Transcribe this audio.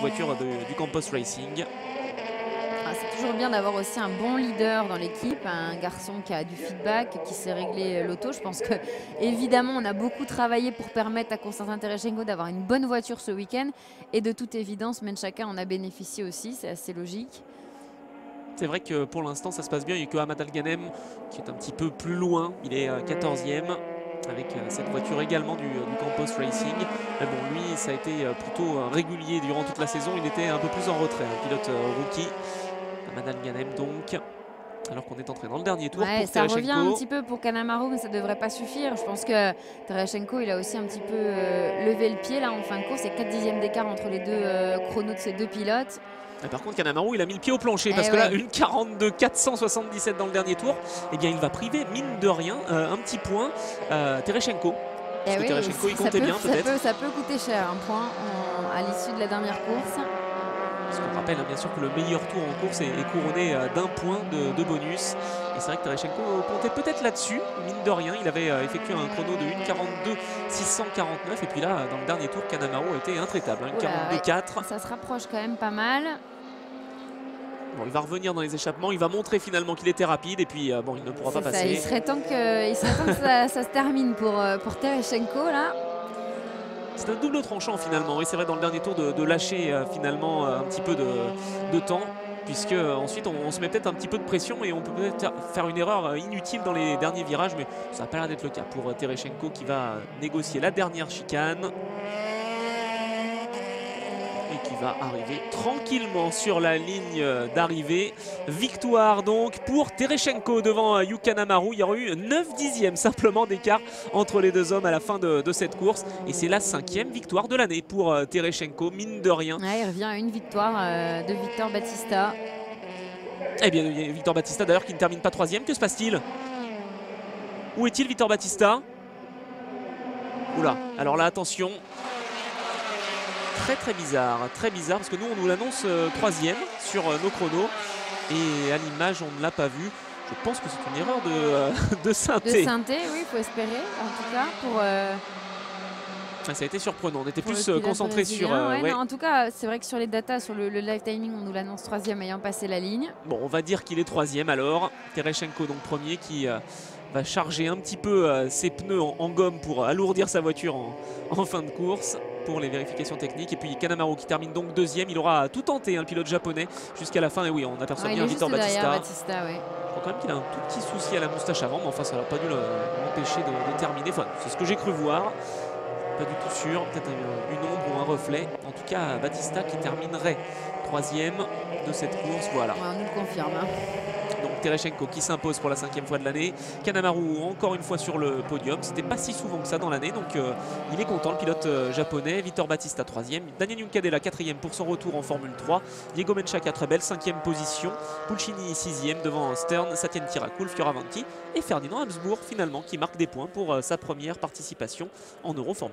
voiture du Campos Racing. Ah, c'est toujours bien d'avoir aussi un bon leader dans l'équipe, un garçon qui a du feedback, qui sait régler l'auto. Je pense que évidemment on a beaucoup travaillé pour permettre à Constantin Tereschenko d'avoir une bonne voiture ce week-end. Et de toute évidence, Menchaka en a bénéficié aussi, c'est assez logique. C'est vrai que pour l'instant ça se passe bien. Il n'y a que Ahmad Al-Ghanem qui est un petit peu plus loin. Il est 14e avec cette voiture également du Campos Racing. Mais bon, lui, ça a été plutôt régulier durant toute la saison. Il était un peu plus en retrait, un pilote rookie. Ahmad Al-Ghanem donc. Alors qu'on est entré dans le dernier tour pour Ça Tereschenko. revient un petit peu pour Kanemaru, mais ça ne devrait pas suffire. Je pense que Tereschenko, il a aussi un petit peu levé le pied là en fin de course. Il y a 4 dixièmes d'écart entre les deux chronos de ces deux pilotes. Et par contre, Kanemaru, il a mis le pied au plancher parce que là, une 42 477 dans le dernier tour, eh bien, il va priver, mine de rien, un petit point Tereschenko. Parce que Tereschenko, il comptait bien peut-être. Ça peut coûter cher, un point à l'issue de la dernière course. Parce qu'on rappelle bien sûr que le meilleur tour en course est couronné d'un point de bonus. Et c'est vrai que Tereschenko comptait peut-être là-dessus, mine de rien. Il avait effectué un chrono de 1,42 649. Et puis là, dans le dernier tour, Kanemaru était intraitable. 1,42 4. Ça se rapproche quand même pas mal. Bon, il va revenir dans les échappements, il va montrer finalement qu'il était rapide et puis bon, il ne pourra pas passer. Il serait temps que ça se termine pour Tereschenko là. C'est un double tranchant finalement, et c'est vrai dans le dernier tour de lâcher finalement un petit peu de temps, puisque ensuite on se met peut-être un petit peu de pression et on peut peut-être faire une erreur inutile dans les derniers virages, mais ça n'a pas l'air d'être le cas pour Tereschenko qui va négocier la dernière chicane. Et qui va arriver tranquillement sur la ligne d'arrivée. Victoire donc pour Tereschenko devant Yuka Kanemaru. Il y aura eu 9 dixièmes simplement d'écart entre les deux hommes à la fin de cette course. Et c'est la 5e victoire de l'année pour Tereschenko, mine de rien. Ouais, il revient à une victoire de Victor Battista. Eh bien, Victor Battista d'ailleurs qui ne termine pas 3e. Que se passe-t-il? Où est-il Victor Battista? Oula, alors là attention. Très bizarre parce que nous on nous l'annonce 3e sur nos chronos et à l'image on ne l'a pas vu. Je pense que c'est une erreur de synthé. De synthé, oui, il faut espérer en tout cas pour... Ça a été surprenant, on était plus concentré sur... ouais. Non, en tout cas, c'est vrai que sur les datas, sur le live timing, on nous l'annonce 3e ayant passé la ligne. Bon, on va dire qu'il est 3e alors. Tereschenko donc premier qui va charger un petit peu ses pneus en gomme pour alourdir sa voiture en fin de course pour les vérifications techniques. Et puis Kanemaru qui termine donc 2e. Il aura tout tenté, le pilote japonais, jusqu'à la fin. Et oui, on aperçoit bien Victor Battista. Ouais. Je crois quand même qu'il a un tout petit souci à la moustache avant, mais enfin ça n'a pas dû l'empêcher de terminer. Enfin, c'est ce que j'ai cru voir. Pas du tout sûr, peut-être une ombre ou un reflet. En tout cas, Battista qui terminerait 3e de cette course. Voilà. Ouais, on nous le confirme. Hein. Donc Tereschenko qui s'impose pour la 5e fois de l'année. Kanemaru encore une fois sur le podium. C'était pas si souvent que ça dans l'année, donc il est content, le pilote japonais. Victor Battista 3e. Daniel Juncadella 4e pour son retour en Formule 3. Diego Menchaka très belle 5e position. Pulcini 6e devant Stern, Satyen Tirakul, Fioravanti et Ferdinand Habsbourg finalement qui marque des points pour sa première participation en Euro Formule.